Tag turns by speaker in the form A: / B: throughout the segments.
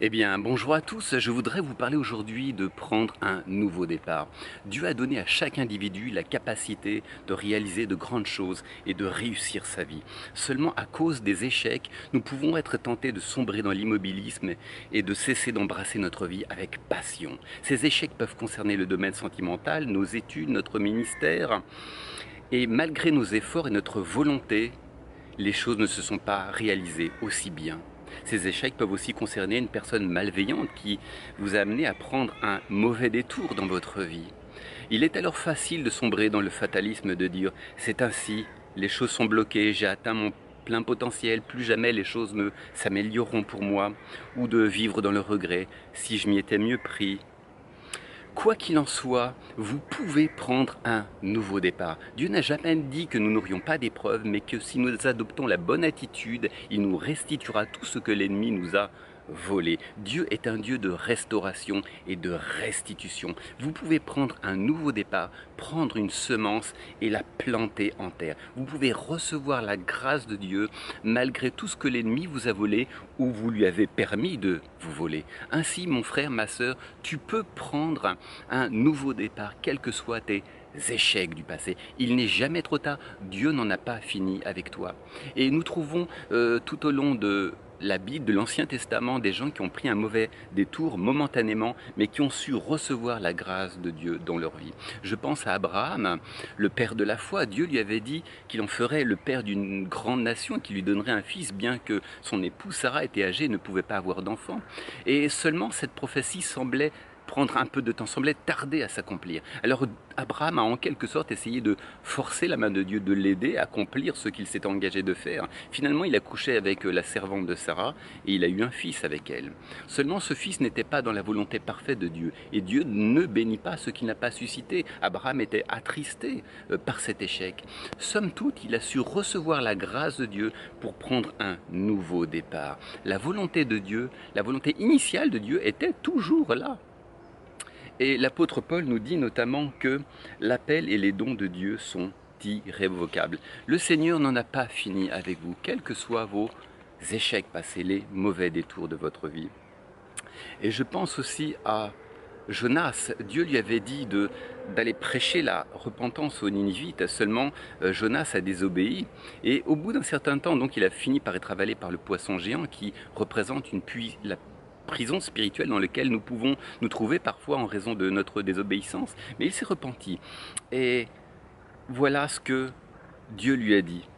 A: Eh bien, bonjour à tous. Je voudrais vous parler aujourd'hui de prendre un nouveau départ. Dieu a donné à chaque individu la capacité de réaliser de grandes choses et de réussir sa vie. Seulement à cause des échecs, nous pouvons être tentés de sombrer dans l'immobilisme et de cesser d'embrasser notre vie avec passion. Ces échecs peuvent concerner le domaine sentimental, nos études, notre ministère. Et malgré nos efforts et notre volonté, les choses ne se sont pas réalisées aussi bien. Ces échecs peuvent aussi concerner une personne malveillante qui vous a amené à prendre un mauvais détour dans votre vie. Il est alors facile de sombrer dans le fatalisme, de dire « c'est ainsi, les choses sont bloquées, j'ai atteint mon plein potentiel, plus jamais les choses s'amélioreront pour moi » ou de vivre dans le regret « si je m'y étais mieux pris ». Quoi qu'il en soit, vous pouvez prendre un nouveau départ. Dieu n'a jamais dit que nous n'aurions pas d'épreuves, mais que si nous adoptons la bonne attitude, il nous restituera tout ce que l'ennemi nous a volé. Dieu est un Dieu de restauration et de restitution. Vous pouvez prendre un nouveau départ, prendre une semence et la planter en terre. Vous pouvez recevoir la grâce de Dieu malgré tout ce que l'ennemi vous a volé ou vous lui avez permis de vous voler. Ainsi, mon frère, ma sœur, tu peux prendre un nouveau départ, quels que soient tes échecs du passé. Il n'est jamais trop tard, Dieu n'en a pas fini avec toi. Et nous trouvons tout au long de la Bible, de l'Ancien Testament, des gens qui ont pris un mauvais détour momentanément, mais qui ont su recevoir la grâce de Dieu dans leur vie. Je pense à Abraham, le père de la foi. Dieu lui avait dit qu'il en ferait le père d'une grande nation, qu'il lui donnerait un fils, bien que son épouse Sarah était âgée et ne pouvait pas avoir d'enfant. Et seulement cette prophétie semblait prendre un peu de temps, semblait tarder à s'accomplir. Alors Abraham a en quelque sorte essayé de forcer la main de Dieu, de l'aider à accomplir ce qu'il s'était engagé de faire. Finalement, il a couché avec la servante de Sarah et il a eu un fils avec elle. Seulement, ce fils n'était pas dans la volonté parfaite de Dieu et Dieu ne bénit pas ce qu'il n'a pas suscité. Abraham était attristé par cet échec. Somme toute, il a su recevoir la grâce de Dieu pour prendre un nouveau départ. La volonté de Dieu, la volonté initiale de Dieu était toujours là. Et l'apôtre Paul nous dit notamment que l'appel et les dons de Dieu sont irrévocables. Le Seigneur n'en a pas fini avec vous, quels que soient vos échecs passés, les mauvais détours de votre vie. Et je pense aussi à Jonas. Dieu lui avait dit d'aller prêcher la repentance aux Ninivites, seulement Jonas a désobéi. Et au bout d'un certain temps, donc, il a fini par être avalé par le poisson géant qui représente la prison spirituelle dans laquelle nous pouvons nous trouver parfois en raison de notre désobéissance. Mais il s'est repenti. Et voilà ce que Dieu lui a dit.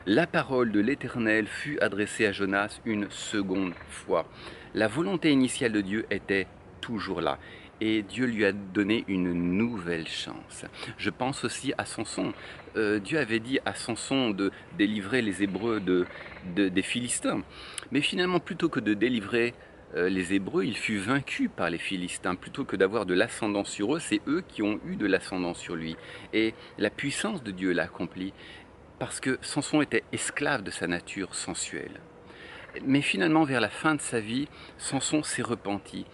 A: La parole de l'Éternel fut adressée à Jonas une seconde fois. La volonté initiale de Dieu était toujours là. Et Dieu lui a donné une nouvelle chance. Je pense aussi à Samson. Dieu avait dit à Samson de délivrer les Hébreux des Philistins. Mais finalement, plutôt que de délivrer les Hébreux, il fut vaincu par les Philistins. Plutôt que d'avoir de l'ascendant sur eux, c'est eux qui ont eu de l'ascendant sur lui. Et la puissance de Dieu l'a accompli parce que Samson était esclave de sa nature sensuelle. Mais finalement, vers la fin de sa vie, Samson s'est repenti.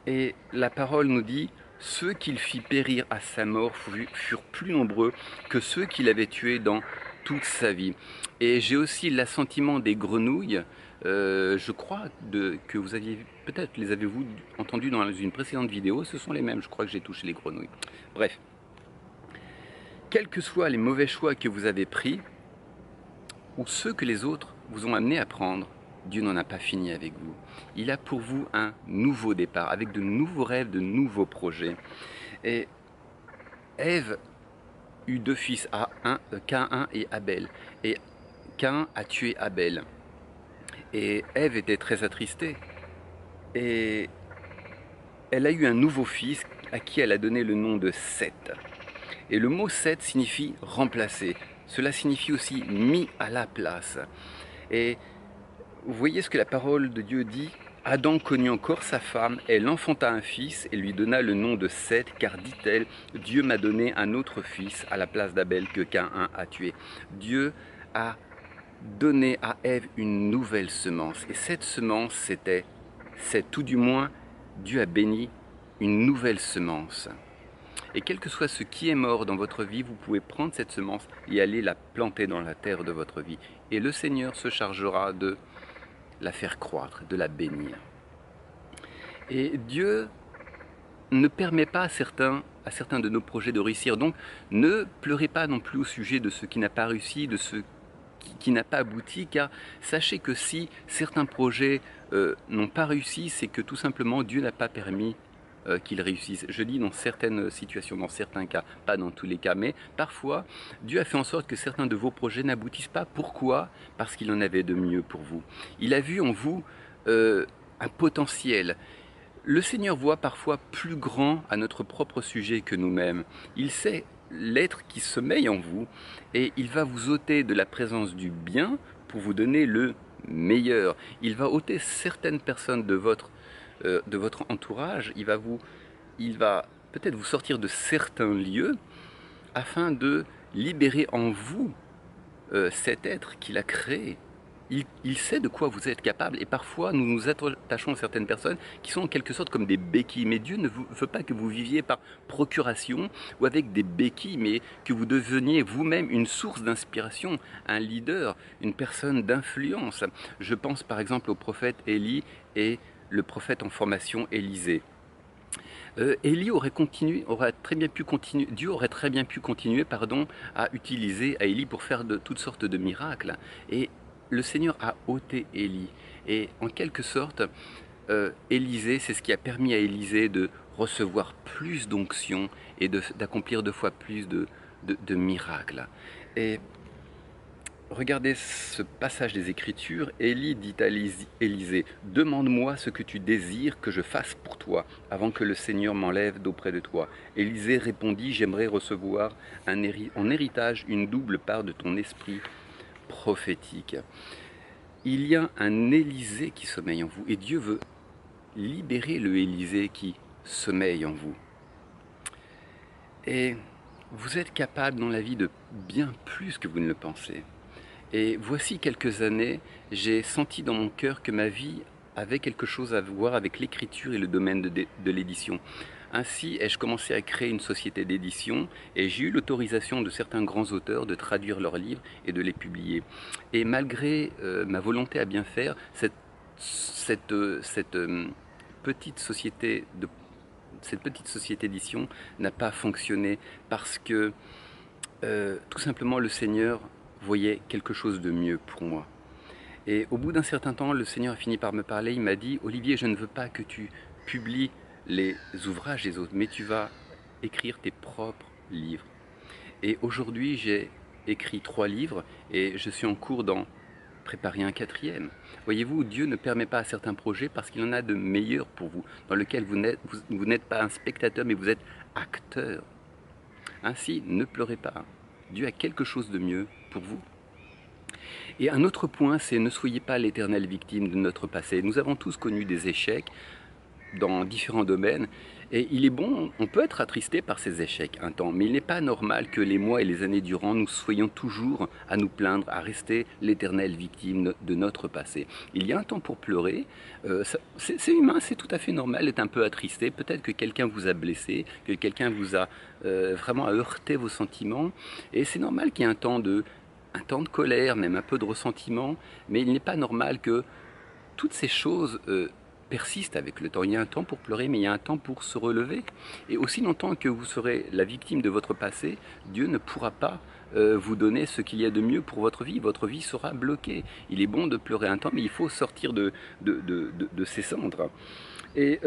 A: Et la parole nous dit « Ceux qu'il fit périr à sa mort furent plus nombreux que ceux qu'il avait tués dans toute sa vie. » Et j'ai aussi l'assentiment des grenouilles. Je crois que vous aviez, peut-être les avez-vous entendus dans une précédente vidéo, ce sont les mêmes, je crois que j'ai touché les grenouilles. Bref, quels que soient les mauvais choix que vous avez pris, ou ceux que les autres vous ont amené à prendre, Dieu n'en a pas fini avec vous. Il a pour vous un nouveau départ, avec de nouveaux rêves, de nouveaux projets. Et Ève eut deux fils, Caïn et Abel. Et Caïn a tué Abel. Et Ève était très attristée. Et elle a eu un nouveau fils à qui elle a donné le nom de Seth. Et le mot Seth signifie remplacer. Cela signifie aussi mis à la place. Et vous voyez ce que la parole de Dieu dit? Adam connut encore sa femme, elle enfanta un fils et lui donna le nom de Seth, car dit-elle, Dieu m'a donné un autre fils à la place d'Abel que Caïn a tué. Dieu a donné à Ève une nouvelle semence. Et cette semence, c'est tout du moins, Dieu a béni une nouvelle semence. Et quel que soit ce qui est mort dans votre vie, vous pouvez prendre cette semence et aller la planter dans la terre de votre vie. Et le Seigneur se chargera de la faire croître, de la bénir. Et Dieu ne permet pas à certains de nos projets de réussir. Donc ne pleurez pas non plus au sujet de ce qui n'a pas réussi, de ce qui n'a pas abouti, car sachez que si certains projets n'ont pas réussi, c'est que tout simplement Dieu n'a pas permis qu'ils réussissent. Je dis dans certaines situations, dans certains cas, pas dans tous les cas, mais parfois Dieu a fait en sorte que certains de vos projets n'aboutissent pas. Pourquoi? Parce qu'il en avait de mieux pour vous. Il a vu en vous un potentiel. Le Seigneur voit parfois plus grand à notre propre sujet que nous-mêmes. Il sait l'être qui sommeille en vous et il va vous ôter de la présence du bien pour vous donner le meilleur. Il va ôter certaines personnes de votre entourage, il va peut-être vous sortir de certains lieux afin de libérer en vous cet être qu'il a créé. Il sait de quoi vous êtes capable et parfois nous nous attachons à certaines personnes qui sont en quelque sorte comme des béquilles. Mais Dieu ne veut pas que vous viviez par procuration ou avec des béquilles, mais que vous deveniez vous-même une source d'inspiration, un leader, une personne d'influence. Je pense par exemple au prophète Élie et le prophète en formation Élisée. Élie aurait très bien pu continuer, Dieu aurait très bien pu continuer, à utiliser à Élie pour faire de toutes sortes de miracles. Et le Seigneur a ôté Élie. Et en quelque sorte, Élisée, c'est ce qui a permis à Élisée de recevoir plus d'onction et d'accomplir 2 fois plus de miracles. Et regardez ce passage des Écritures. Élie dit à Élisée, « Demande-moi ce que tu désires que je fasse pour toi, avant que le Seigneur m'enlève d'auprès de toi. » Élisée répondit, « J'aimerais recevoir en héritage une double part de ton esprit prophétique. » Il y a un Élysée qui sommeille en vous, et Dieu veut libérer le Élysée qui sommeille en vous. Et vous êtes capable dans la vie de bien plus que vous ne le pensez. Et voici quelques années, j'ai senti dans mon cœur que ma vie avait quelque chose à voir avec l'écriture et le domaine de l'édition. Ainsi ai-je commencé à créer une société d'édition et j'ai eu l'autorisation de certains grands auteurs de traduire leurs livres et de les publier. Et malgré ma volonté à bien faire, cette petite société d'édition n'a pas fonctionné parce que tout simplement le Seigneur voyait quelque chose de mieux pour moi. Et au bout d'un certain temps, le Seigneur a fini par me parler. Il m'a dit, « Olivier, je ne veux pas que tu publies les ouvrages des autres, mais tu vas écrire tes propres livres. » Et aujourd'hui, j'ai écrit 3 livres et je suis en cours d'en préparer un 4e. Voyez-vous, Dieu ne permet pas à certains projets parce qu'il en a de meilleurs pour vous, dans lequel vous n'êtes pas un spectateur, mais vous êtes acteur. Ainsi, ne pleurez pas. Dieu a quelque chose de mieux pour vous. Et un autre point, c'est ne soyez pas l'éternelle victime de notre passé. Nous avons tous connu des échecs dans différents domaines et il est bon, on peut être attristé par ces échecs un temps, mais il n'est pas normal que les mois et les années durant nous soyons toujours à nous plaindre, à rester l'éternelle victime de notre passé. Il y a un temps pour pleurer, c'est humain, c'est tout à fait normal d'être un peu attristé, peut-être que quelqu'un vous a blessé, que quelqu'un vous a vraiment heurté vos sentiments, et c'est normal qu'il y ait un temps de colère, même un peu de ressentiment, mais il n'est pas normal que toutes ces choses persistent avec le temps. Il y a un temps pour pleurer, mais il y a un temps pour se relever. Et aussi longtemps que vous serez la victime de votre passé, Dieu ne pourra pas vous donner ce qu'il y a de mieux pour votre vie. Votre vie sera bloquée. Il est bon de pleurer un temps, mais il faut sortir de ses cendres. Et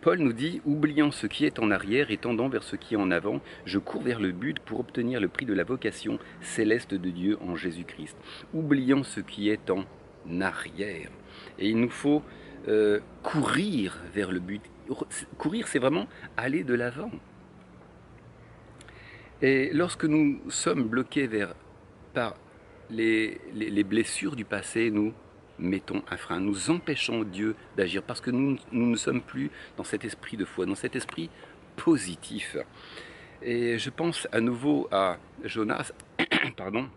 A: Paul nous dit, oubliant ce qui est en arrière et tendant vers ce qui est en avant, je cours vers le but pour obtenir le prix de la vocation céleste de Dieu en Jésus-Christ. Oubliant ce qui est en arrière. Et il nous faut courir vers le but. Courir, c'est vraiment aller de l'avant. Et lorsque nous sommes bloqués par les blessures du passé, nous mettons un frein, nous empêchons Dieu d'agir parce que nous ne sommes plus dans cet esprit de foi, dans cet esprit positif. Et je pense à nouveau à Jonas, pardon.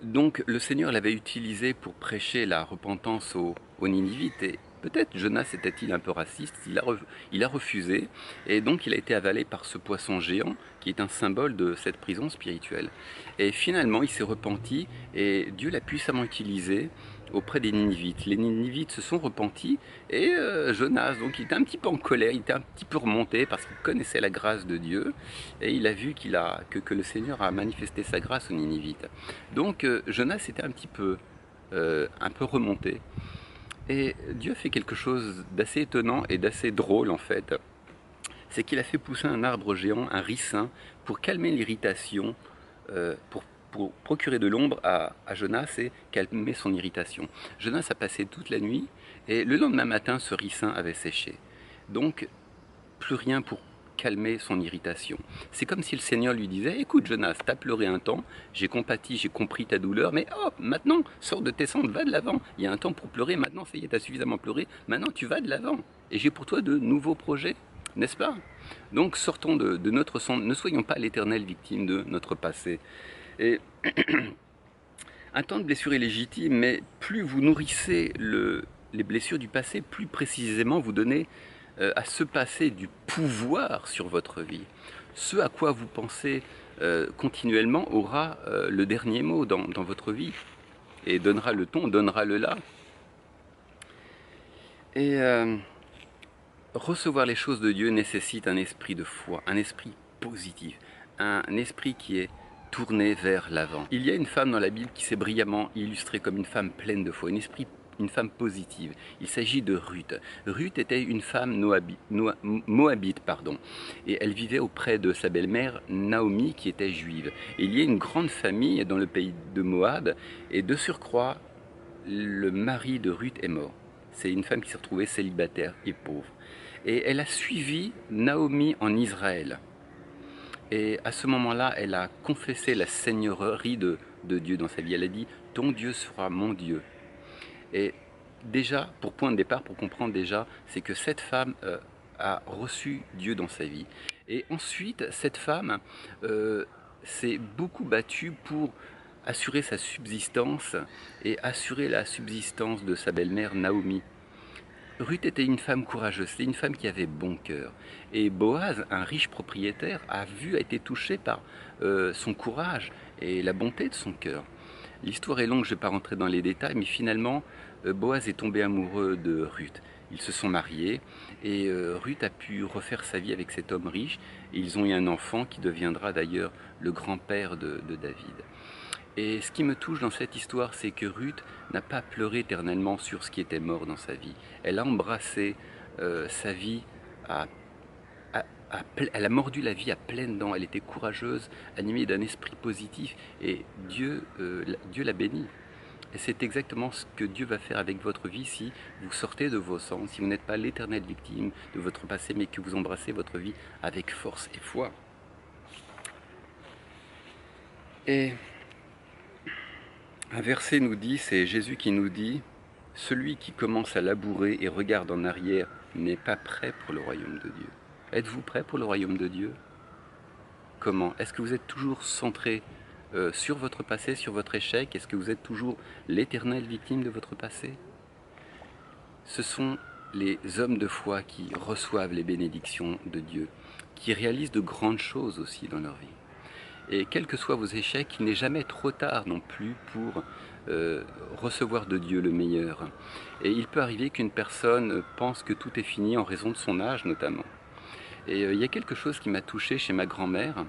A: Donc le Seigneur l'avait utilisé pour prêcher la repentance aux Ninivites et peut-être Jonas était-il un peu raciste, il a refusé et donc il a été avalé par ce poisson géant qui est un symbole de cette prison spirituelle. Et finalement il s'est repenti et Dieu l'a puissamment utilisé auprès des Ninivites. Les Ninivites se sont repentis et Jonas, donc il était un petit peu en colère, il était un petit peu remonté parce qu'il connaissait la grâce de Dieu et il a vu que le Seigneur a manifesté sa grâce aux Ninivites. Donc Jonas était un peu remonté et Dieu a fait quelque chose d'assez étonnant et d'assez drôle en fait. C'est qu'il a fait pousser un arbre géant, un ricin, pour calmer l'irritation, pour procurer de l'ombre à Jonas et calmer son irritation. Jonas a passé toute la nuit et le lendemain matin, ce ricin avait séché. Donc, plus rien pour calmer son irritation. C'est comme si le Seigneur lui disait: écoute Jonas, t'as pleuré un temps, j'ai compati, j'ai compris ta douleur, mais hop, maintenant, sors de tes cendres, va de l'avant. Il y a un temps pour pleurer, maintenant ça y est, t'as suffisamment pleuré, maintenant tu vas de l'avant. Et j'ai pour toi de nouveaux projets, n'est-ce pas? Donc sortons de notre cendre, ne soyons pas l'éternelle victime de notre passé. Et un temps de blessure est légitime, mais plus vous nourrissez les blessures du passé, plus précisément vous donnez à ce passé du pouvoir sur votre vie. Ce à quoi vous pensez continuellement aura le dernier mot dans votre vie et donnera le ton, donnera le là. Et recevoir les choses de Dieu nécessite un esprit de foi, un esprit positif, un esprit qui est tourné vers l'avant. Il y a une femme dans la Bible qui s'est brillamment illustrée comme une femme pleine de foi, une femme positive. Il s'agit de Ruth. Ruth était une femme moabite, et elle vivait auprès de sa belle-mère Naomi qui était juive. Et il y a une grande famille dans le pays de Moab, et de surcroît, le mari de Ruth est mort. C'est une femme qui s'est retrouvée célibataire et pauvre. Et elle a suivi Naomi en Israël. Et à ce moment-là, elle a confessé la seigneurie de Dieu dans sa vie. Elle a dit: ton Dieu sera mon Dieu. Et déjà, pour point de départ, pour comprendre déjà, c'est que cette femme a reçu Dieu dans sa vie. Et ensuite, cette femme s'est beaucoup battue pour assurer sa subsistance et assurer la subsistance de sa belle-mère Naomi. Ruth était une femme courageuse, c'était une femme qui avait bon cœur. Et Boaz, un riche propriétaire, a été touché par son courage et la bonté de son cœur. L'histoire est longue, je ne vais pas rentrer dans les détails, mais finalement, Boaz est tombé amoureux de Ruth. Ils se sont mariés et Ruth a pu refaire sa vie avec cet homme riche. Et ils ont eu un enfant qui deviendra d'ailleurs le grand-père de David. Et ce qui me touche dans cette histoire, c'est que Ruth n'a pas pleuré éternellement sur ce qui était mort dans sa vie. Elle a embrassé sa vie elle a mordu la vie à pleines dents. Elle était courageuse, animée d'un esprit positif, et Dieu l'a bénie. Et c'est exactement ce que Dieu va faire avec votre vie si vous sortez de vos cendres, si vous n'êtes pas l'éternelle victime de votre passé, mais que vous embrassez votre vie avec force et foi. Et un verset nous dit, c'est Jésus qui nous dit: celui qui commence à labourer et regarde en arrière n'est pas prêt pour le royaume de Dieu. Êtes-vous prêt pour le royaume de Dieu? Comment? Est-ce que vous êtes toujours centré sur votre passé, sur votre échec? Est-ce que vous êtes toujours l'éternelle victime de votre passé? Ce sont les hommes de foi qui reçoivent les bénédictions de Dieu, qui réalisent de grandes choses aussi dans leur vie. Et quels que soient vos échecs, il n'est jamais trop tard non plus pour recevoir de Dieu le meilleur. Et il peut arriver qu'une personne pense que tout est fini en raison de son âge notamment. Et il y a quelque chose qui m'a touché chez ma grand-mère.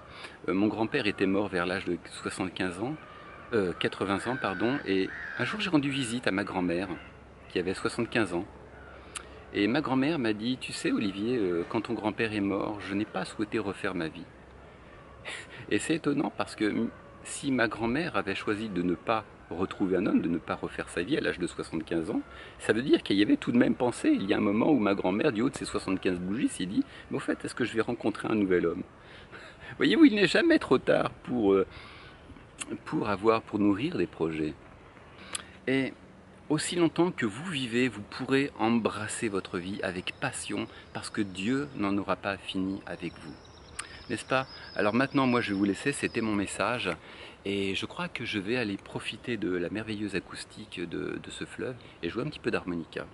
A: Mon grand-père était mort vers l'âge de 80 ans, pardon. Et un jour j'ai rendu visite à ma grand-mère qui avait 75 ans. Et ma grand-mère m'a dit: tu sais Olivier, quand ton grand-père est mort, je n'ai pas souhaité refaire ma vie. Et c'est étonnant parce que si ma grand-mère avait choisi de ne pas retrouver un homme, de ne pas refaire sa vie à l'âge de 75 ans, ça veut dire qu'il y avait tout de même pensé. Il y a un moment où ma grand-mère, du haut de ses 75 bougies, s'est dit: mais au fait, est-ce que je vais rencontrer un nouvel homme? Voyez-vous, il n'est jamais trop tard pour nourrir des projets. Et aussi longtemps que vous vivez, vous pourrez embrasser votre vie avec passion parce que Dieu n'en aura pas fini avec vous. N'est-ce pas? Alors maintenant, moi je vais vous laisser, c'était mon message. Et je crois que je vais aller profiter de la merveilleuse acoustique de ce fleuve et jouer un petit peu d'harmonica.